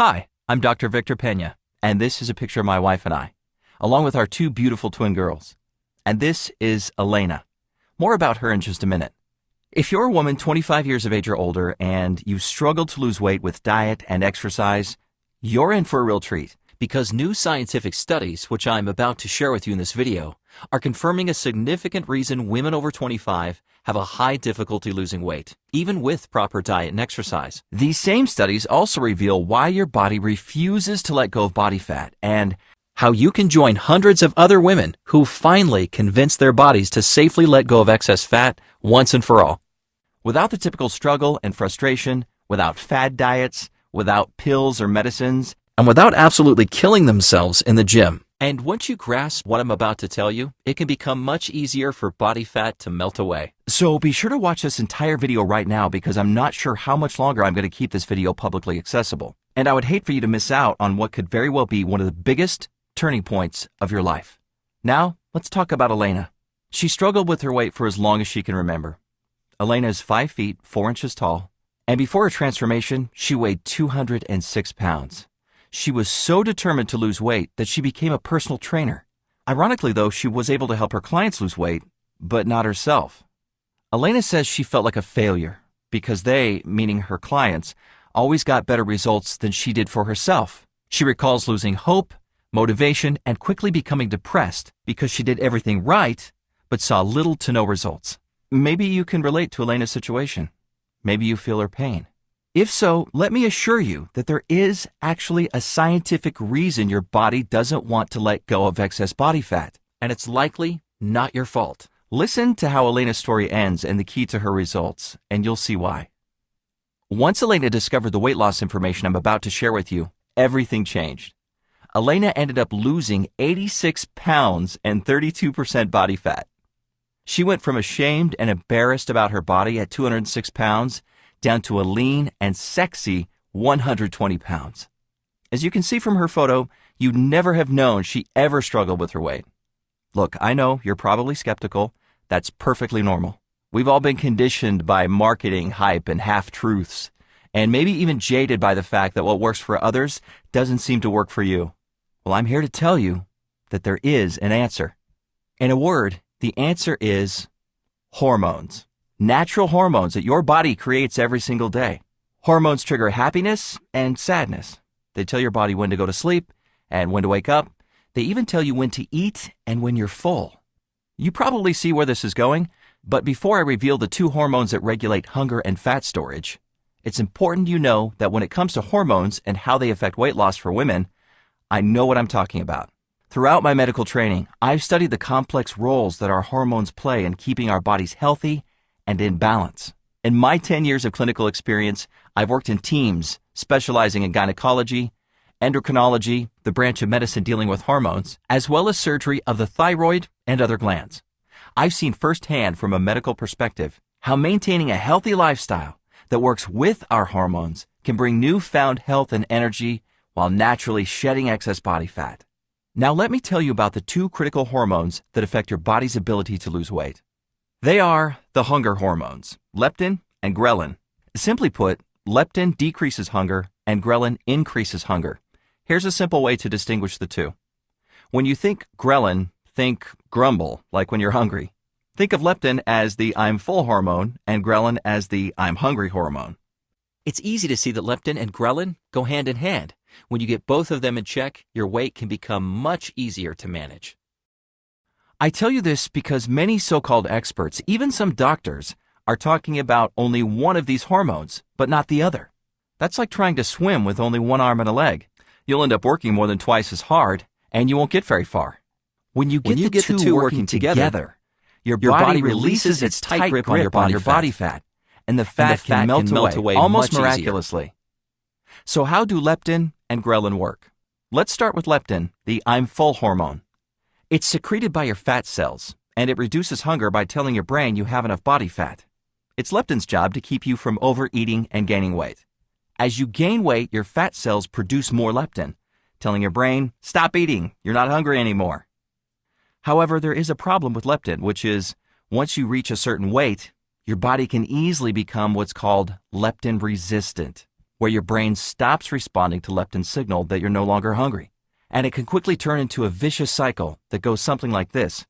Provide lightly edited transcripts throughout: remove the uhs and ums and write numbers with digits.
Hi, I'm Dr. Victor Pena, and this is a picture of my wife and I, along with our two beautiful twin girls. And this is Elena. More about her in just a minute. If you're a woman 25 years of age or older and you struggle to lose weight with diet and exercise, you're in for a real treat, because new scientific studies, which I'm about to share with you in this video, are confirming a significant reason women over 25 have a high difficulty losing weight, even with proper diet and exercise. These same studies also reveal why your body refuses to let go of body fat and how you can join hundreds of other women who finally convince their bodies to safely let go of excess fat once and for all. Without the typical struggle and frustration, without fad diets, without pills or medicines, and without absolutely killing themselves in the gym. And once you grasp what I'm about to tell you, it can become much easier for body fat to melt away. So be sure to watch this entire video right now, because I'm not sure how much longer I'm going to keep this video publicly accessible. And I would hate for you to miss out on what could very well be one of the biggest turning points of your life. Now, let's talk about Elena. She struggled with her weight for as long as she can remember. Elena is 5 feet 4 inches tall, and before her transformation, she weighed 206 pounds. She was so determined to lose weight that she became a personal trainer. Ironically, though, she was able to help her clients lose weight, but not herself. Elena says she felt like a failure because they, meaning her clients, always got better results than she did for herself. She recalls losing hope, motivation, and quickly becoming depressed because she did everything right, but saw little to no results. Maybe you can relate to Elena's situation. Maybe you feel her pain. If so, let me assure you that there is actually a scientific reason your body doesn't want to let go of excess body fat, and it's likely not your fault. Listen to how Elena's story ends and the key to her results, and you'll see why. Once Elena discovered the weight loss information I'm about to share with you, everything changed. Elena ended up losing 86 pounds and 32% body fat. She went from ashamed and embarrassed about her body at 206 pounds down to a lean and sexy 120 pounds. As you can see from her photo, you'd never have known she ever struggled with her weight. Look, I know you're probably skeptical. That's perfectly normal. We've all been conditioned by marketing hype and half-truths, and maybe even jaded by the fact that what works for others doesn't seem to work for you. Well, I'm here to tell you that there is an answer. In a word, the answer is hormones. Natural hormones that your body creates every single day. Hormones trigger happiness and sadness. They tell your body when to go to sleep and when to wake up. They even tell you when to eat and when you're full. You probably see where this is going, but before I reveal the two hormones that regulate hunger and fat storage, it's important you know that when it comes to hormones and how they affect weight loss for women, I know what I'm talking about. Throughout my medical training, I've studied the complex roles that our hormones play in keeping our bodies healthy and in balance. In my 10 years of clinical experience, I've worked in teams specializing in gynecology, endocrinology, the branch of medicine dealing with hormones, as well as surgery of the thyroid and other glands. I've seen firsthand from a medical perspective how maintaining a healthy lifestyle that works with our hormones can bring newfound health and energy while naturally shedding excess body fat. Now let me tell you about the two critical hormones that affect your body's ability to lose weight. They are the hunger hormones, leptin and ghrelin. Simply put, leptin decreases hunger and ghrelin increases hunger. Here's a simple way to distinguish the two. When you think ghrelin, think grumble, like when you're hungry. Think of leptin as the I'm full hormone and ghrelin as the I'm hungry hormone. It's easy to see that leptin and ghrelin go hand in hand. When you get both of them in check, your weight can become much easier to manage. I tell you this because many so-called experts, even some doctors, are talking about only one of these hormones, but not the other. That's like trying to swim with only one arm and a leg. You'll end up working more than twice as hard, and you won't get very far. When you get the two working together, your body releases its tight grip on your body fat, and the fat can melt away almost miraculously. So how do leptin and ghrelin work? Let's start with leptin, the I'm full hormone. It's secreted by your fat cells, and it reduces hunger by telling your brain you have enough body fat. It's leptin's job to keep you from overeating and gaining weight. As you gain weight, your fat cells produce more leptin, telling your brain, stop eating, you're not hungry anymore. However, there is a problem with leptin, which is, once you reach a certain weight, your body can easily become what's called leptin resistant. where your brain stops responding to leptin's signal that you're no longer hungry. And it can quickly turn into a vicious cycle that goes something like this.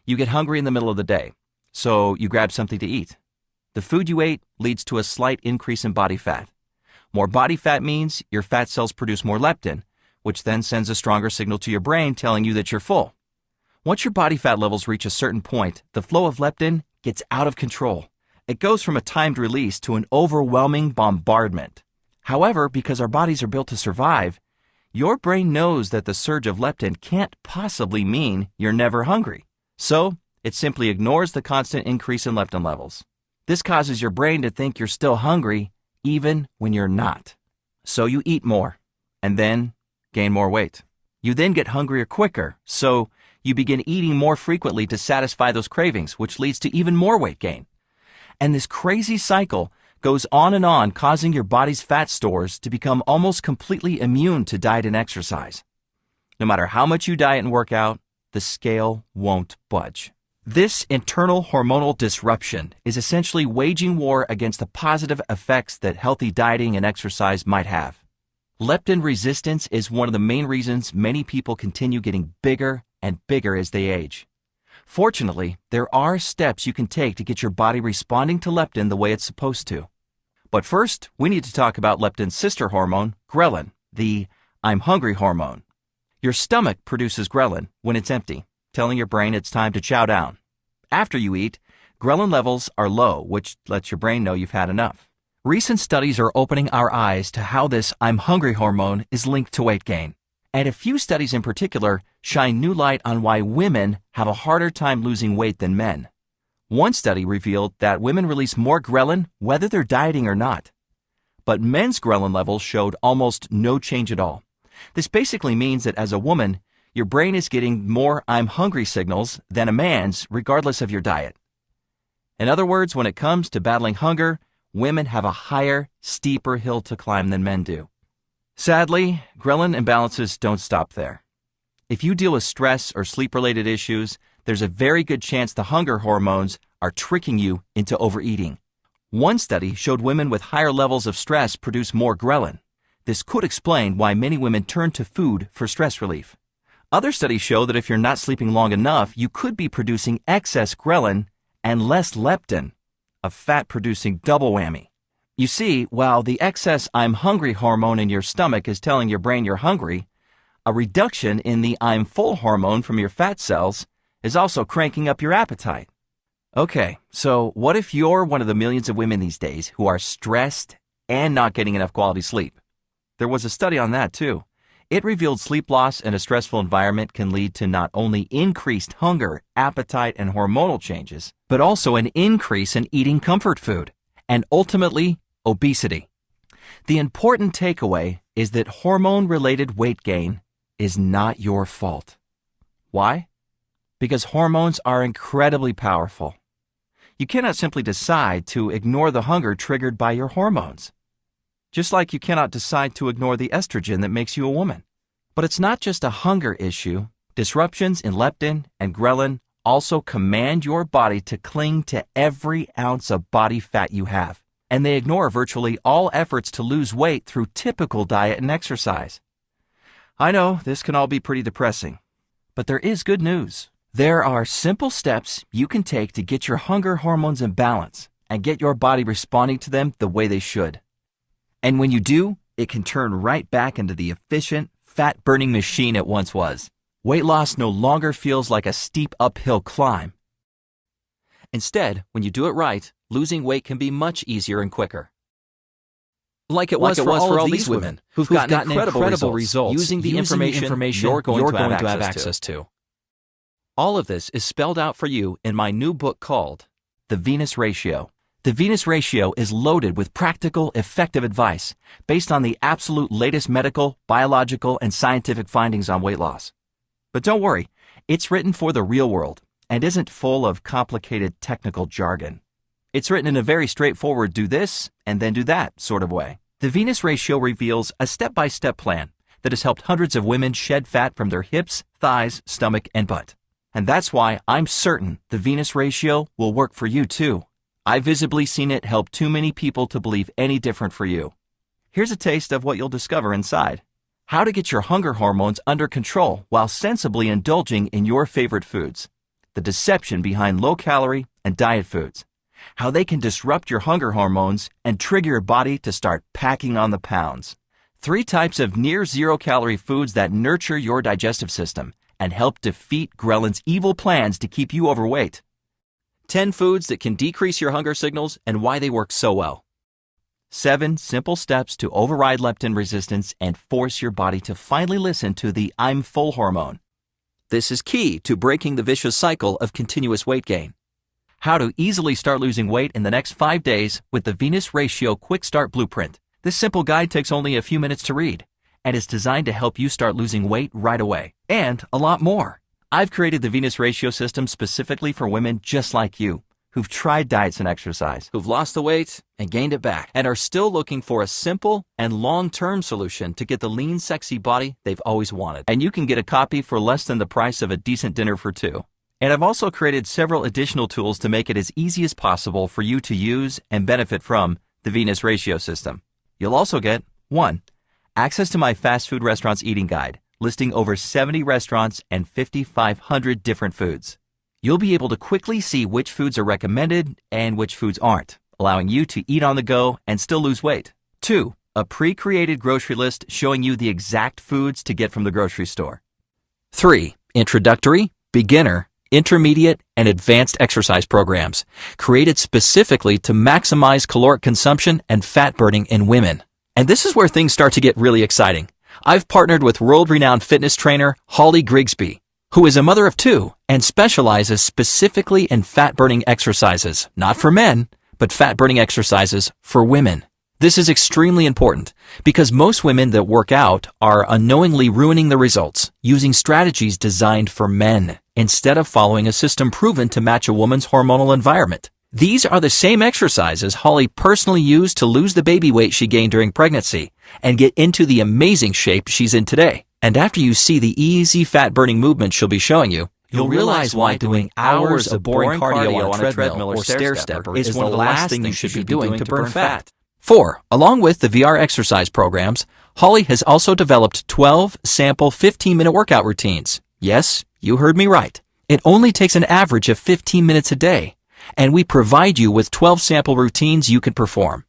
You get hungry in the middle of the day, so you grab something to eat. The food you ate leads to a slight increase in body fat. More body fat means your fat cells produce more leptin, which then sends a stronger signal to your brain telling you that you're full. Once your body fat levels reach a certain point, the flow of leptin gets out of control. It goes from a timed release to an overwhelming bombardment. However, because our bodies are built to survive, your brain knows that the surge of leptin can't possibly mean you're never hungry. So, it simply ignores the constant increase in leptin levels. This causes your brain to think you're still hungry even when you're not. So you eat more, and then gain more weight. You then get hungrier quicker, so you begin eating more frequently to satisfy those cravings, which leads to even more weight gain. And this crazy cycle goes on, causing your body's fat stores to become almost completely immune to diet and exercise. No matter how much you diet and work out, the scale won't budge. This internal hormonal disruption is essentially waging war against the positive effects that healthy dieting and exercise might have. Leptin resistance is one of the main reasons many people continue getting bigger and bigger as they age. Fortunately, there are steps you can take to get your body responding to leptin the way it's supposed to. But first, we need to talk about leptin's sister hormone, ghrelin, the I'm hungry hormone. Your stomach produces ghrelin when it's empty, telling your brain it's time to chow down. After you eat, ghrelin levels are low, which lets your brain know you've had enough. Recent studies are opening our eyes to how this I'm hungry hormone is linked to weight gain. And a few studies in particular shine new light on why women have a harder time losing weight than men. One study revealed that women release more ghrelin whether they're dieting or not. But men's ghrelin levels showed almost no change at all. This basically means that as a woman, your brain is getting more I'm hungry signals than a man's regardless of your diet. In other words, when it comes to battling hunger, women have a higher, steeper hill to climb than men do. Sadly, ghrelin imbalances don't stop there. If you deal with stress or sleep-related issues, there's a very good chance the hunger hormones are tricking you into overeating. One study showed women with higher levels of stress produce more ghrelin. This could explain why many women turn to food for stress relief. Other studies show that if you're not sleeping long enough, you could be producing excess ghrelin and less leptin, a fat-producing double whammy. You see, while the excess I'm hungry hormone in your stomach is telling your brain you're hungry, a reduction in the I'm full hormone from your fat cells is also cranking up your appetite. Okay, so what if you're one of the millions of women these days who are stressed and not getting enough quality sleep? There was a study on that too. It revealed sleep loss in a stressful environment can lead to not only increased hunger, appetite, and hormonal changes, but also an increase in eating comfort food, and ultimately, obesity. The important takeaway is that hormone-related weight gain is not your fault. Why? Because hormones are incredibly powerful. You cannot simply decide to ignore the hunger triggered by your hormones. Just like you cannot decide to ignore the estrogen that makes you a woman. But it's not just a hunger issue. Disruptions in leptin and ghrelin also command your body to cling to every ounce of body fat you have. And they ignore virtually all efforts to lose weight through typical diet and exercise. I know this can all be pretty depressing, but there is good news. There are simple steps you can take to get your hunger hormones in balance and get your body responding to them the way they should. And when you do, it can turn right back into the efficient, fat-burning machine it once was. Weight loss no longer feels like a steep uphill climb. Instead, when you do it right, losing weight can be much easier and quicker. Like it was for all these women who've gotten incredible results using the information you're going to have access to. All of this is spelled out for you in my new book called The Venus Ratio. The Venus Ratio is loaded with practical, effective advice based on the absolute latest medical, biological, and scientific findings on weight loss. But don't worry, it's written for the real world and isn't full of complicated technical jargon. It's written in a very straightforward do this and then do that sort of way. The Venus Ratio reveals a step-by-step plan that has helped hundreds of women shed fat from their hips, thighs, stomach, and butt. And that's why I'm certain the Venus Ratio will work for you too. I've visibly seen it help too many people to believe any different for you. Here's a taste of what you'll discover inside. How to get your hunger hormones under control while sensibly indulging in your favorite foods. The deception behind low-calorie and diet foods. How they can disrupt your hunger hormones and trigger your body to start packing on the pounds. 3 types of near-zero-calorie foods that nurture your digestive system and help defeat Ghrelins' evil plans to keep you overweight. 10 foods that can decrease your hunger signals and why they work so well. 7 simple steps to override leptin resistance and force your body to finally listen to the I'm full hormone. This is key to breaking the vicious cycle of continuous weight gain. How to easily start losing weight in the next 5 days with the Venus Ratio Quick Start Blueprint. This simple guide takes only a few minutes to read and is designed to help you start losing weight right away, and a lot more. I've created the Venus Ratio system specifically for women just like you, who've tried diets and exercise, who've lost the weight and gained it back, and are still looking for a simple and long-term solution to get the lean, sexy body they've always wanted. And you can get a copy for less than the price of a decent dinner for 2. And I've also created several additional tools to make it as easy as possible for you to use and benefit from the Venus Ratio system. You'll also get 1. Access to my fast food restaurants eating guide, listing over 70 restaurants and 5,500 different foods. You'll be able to quickly see which foods are recommended and which foods aren't, allowing you to eat on the go and still lose weight. 2. A pre-created grocery list showing you the exact foods to get from the grocery store. 3. Introductory, beginner, intermediate, and advanced exercise programs, created specifically to maximize caloric consumption and fat burning in women. And this is where things start to get really exciting. I've partnered with world-renowned fitness trainer Holly Grigsby, who is a mother of 2 and specializes specifically in fat-burning exercises, not for men, but fat-burning exercises for women. This is extremely important because most women that work out are unknowingly ruining the results using strategies designed for men instead of following a system proven to match a woman's hormonal environment. These are the same exercises Holly personally used to lose the baby weight she gained during pregnancy and get into the amazing shape she's in today. And after you see the easy fat-burning movements she'll be showing you, you'll realize why doing hours of boring cardio on a treadmill or stair-stepper is one of the last things you should be doing to burn fat. 4. Along with the VR exercise programs, Holly has also developed 12 sample 15-minute workout routines. Yes, you heard me right. It only takes an average of 15 minutes a day, and we provide you with 12 sample routines you can perform.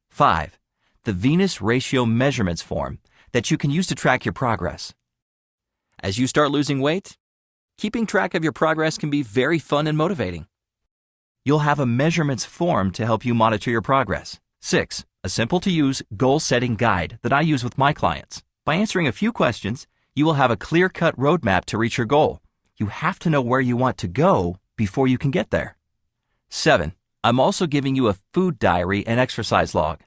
5. The Venus Ratio Measurements Form that you can use to track your progress. As you start losing weight, keeping track of your progress can be very fun and motivating. You'll have a measurements form to help you monitor your progress. 6. A simple-to-use goal-setting guide that I use with my clients. By answering a few questions, you will have a clear-cut roadmap to reach your goal. You have to know where you want to go before you can get there. 7. I'm also giving you a food diary and exercise log.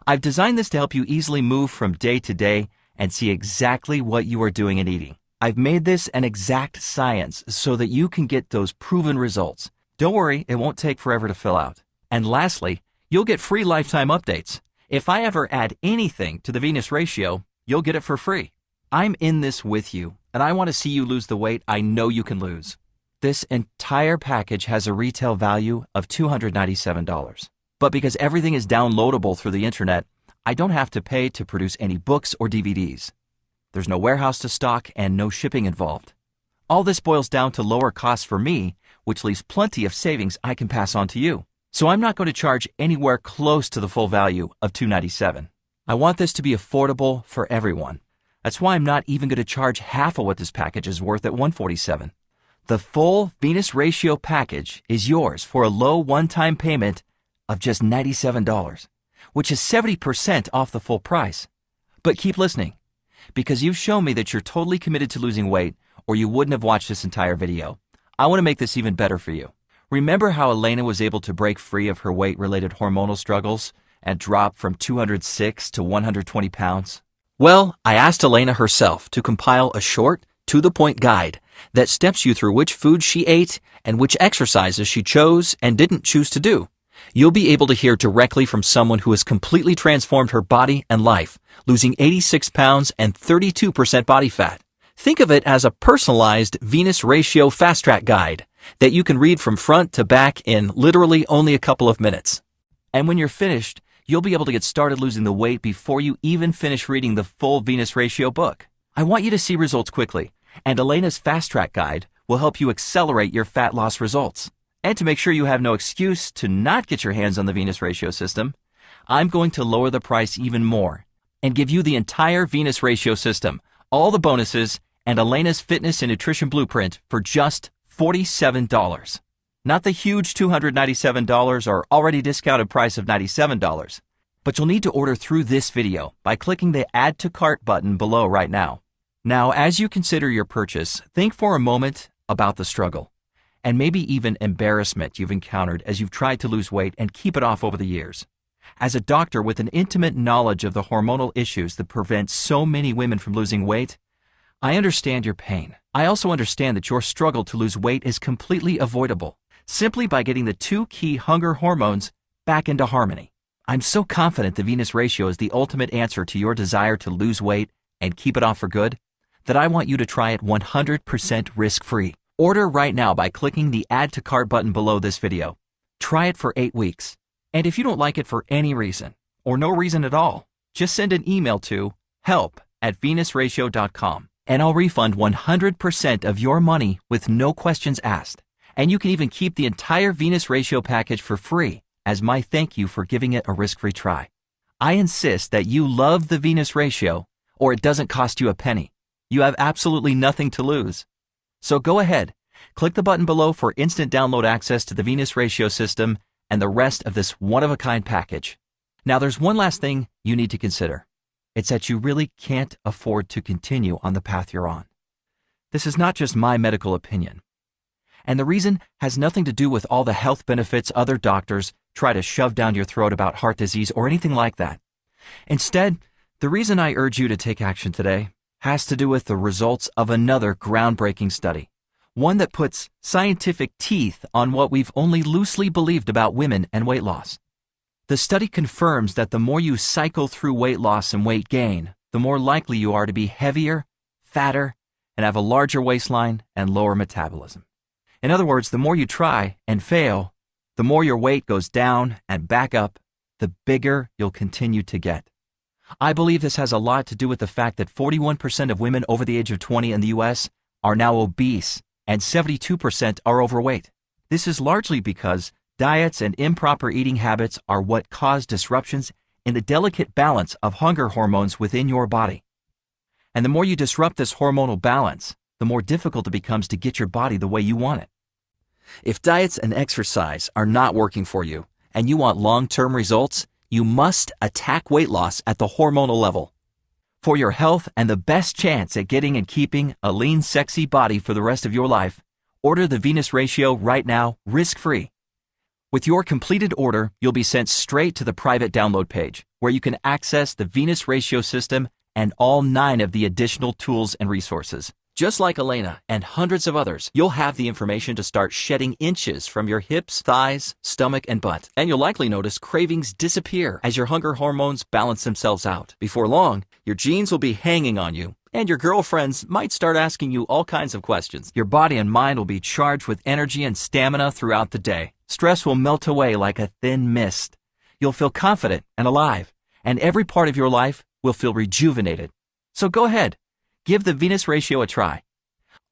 I've designed this to help you easily move from day to day and see exactly what you are doing and eating. I've made this an exact science so that you can get those proven results. Don't worry, it won't take forever to fill out. And lastly, you'll get free lifetime updates. If I ever add anything to the Venus Ratio, you'll get it for free. I'm in this with you, and I want to see you lose the weight I know you can lose. This entire package has a retail value of $297. But because everything is downloadable through the internet, I don't have to pay to produce any books or DVDs. There's no warehouse to stock and no shipping involved. All this boils down to lower costs for me, which leaves plenty of savings I can pass on to you. So I'm not going to charge anywhere close to the full value of $297. I want this to be affordable for everyone. That's why I'm not even going to charge half of what this package is worth at $147. The full Venus Ratio package is yours for a low one-time payment of just $97, which is 70% off the full price. But keep listening, because you've shown me that you're totally committed to losing weight, or you wouldn't have watched this entire video. I want to make this even better for you. Remember how Elena was able to break free of her weight-related hormonal struggles and drop from 206 to 120 pounds? Well, I asked Elena herself to compile a short, to-the-point guide that steps you through which foods she ate and which exercises she chose and didn't choose to do. You'll be able to hear directly from someone who has completely transformed her body and life, losing 86 pounds and 32% body fat. Think of it as a personalized Venus Ratio Fast Track guide that you can read from front to back in literally only a couple of minutes. And when you're finished, You'll be able to get started losing the weight before you even finish reading the full Venus Ratio book. I want you to see results quickly, and Elena's Fast Track Guide will help you accelerate your fat loss results. And to make sure you have no excuse to not get your hands on the Venus Ratio system, I'm going to lower the price even more and give you the entire Venus Ratio system, all the bonuses, and Elena's Fitness and Nutrition Blueprint for just $47. Not the huge $297 or already discounted price of $97. But you'll need to order through this video by clicking the Add to Cart button below right now. Now, as you consider your purchase, think for a moment about the struggle and maybe even embarrassment you've encountered as you've tried to lose weight and keep it off over the years. As a doctor with an intimate knowledge of the hormonal issues that prevent so many women from losing weight, I understand your pain. I also understand that your struggle to lose weight is completely avoidable simply by getting the two key hunger hormones back into harmony. I'm so confident the Venus Ratio is the ultimate answer to your desire to lose weight and keep it off for good that I want you to try it 100% risk-free. Order right now by clicking the Add to Cart button below this video. Try it for 8 weeks. And if you don't like it for any reason, or no reason at all, just send an email to help@venusratio.com and I'll refund 100% of your money with no questions asked. And you can even keep the entire Venus Ratio package for free as my thank you for giving it a risk-free try. I insist that you love the Venus Ratio or it doesn't cost you a penny. You have absolutely nothing to lose. So go ahead, click the button below for instant download access to the Venus Ratio system and the rest of this one-of-a-kind package. Now there's one last thing you need to consider. It's that you really can't afford to continue on the path you're on. This is not just my medical opinion. And the reason has nothing to do with all the health benefits other doctors try to shove down your throat about heart disease or anything like that. Instead, the reason I urge you to take action today has to do with the results of another groundbreaking study, one that puts scientific teeth on what we've only loosely believed about women and weight loss. The study confirms that the more you cycle through weight loss and weight gain, the more likely you are to be heavier, fatter, and have a larger waistline and lower metabolism. In other words, the more you try and fail, the more your weight goes down and back up, the bigger you'll continue to get. I believe this has a lot to do with the fact that 41% of women over the age of 20 in the US are now obese and 72% are overweight. This is largely because diets and improper eating habits are what cause disruptions in the delicate balance of hunger hormones within your body. And the more you disrupt this hormonal balance, the more difficult it becomes to get your body the way you want it. If diets and exercise are not working for you and you want long-term results, you must attack weight loss at the hormonal level. For your health and the best chance at getting and keeping a lean, sexy body for the rest of your life, order the Venus Ratio right now, risk-free. With your completed order, you'll be sent straight to the private download page, where you can access the Venus Ratio system and all 9 of the additional tools and resources. Just like Elena and hundreds of others, you'll have the information to start shedding inches from your hips, thighs, stomach, and butt. And you'll likely notice cravings disappear as your hunger hormones balance themselves out. Before long, your jeans will be hanging on you, and your girlfriends might start asking you all kinds of questions. Your body and mind will be charged with energy and stamina throughout the day. Stress will melt away like a thin mist. You'll feel confident and alive, and every part of your life will feel rejuvenated. So go ahead. Give the Venus Ratio a try.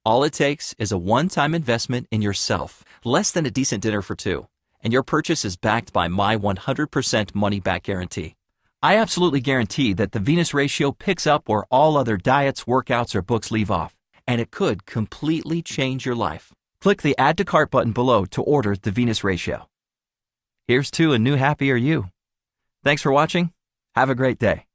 All it takes is a one-time investment in yourself, less than a decent dinner for two, and your purchase is backed by my 100% money-back guarantee. I absolutely guarantee that the Venus Ratio picks up where all other diets, workouts, or books leave off, and it could completely change your life. Click the Add to Cart button below to order the Venus Ratio. Here's to a new happier you. Thanks for watching. Have a great day.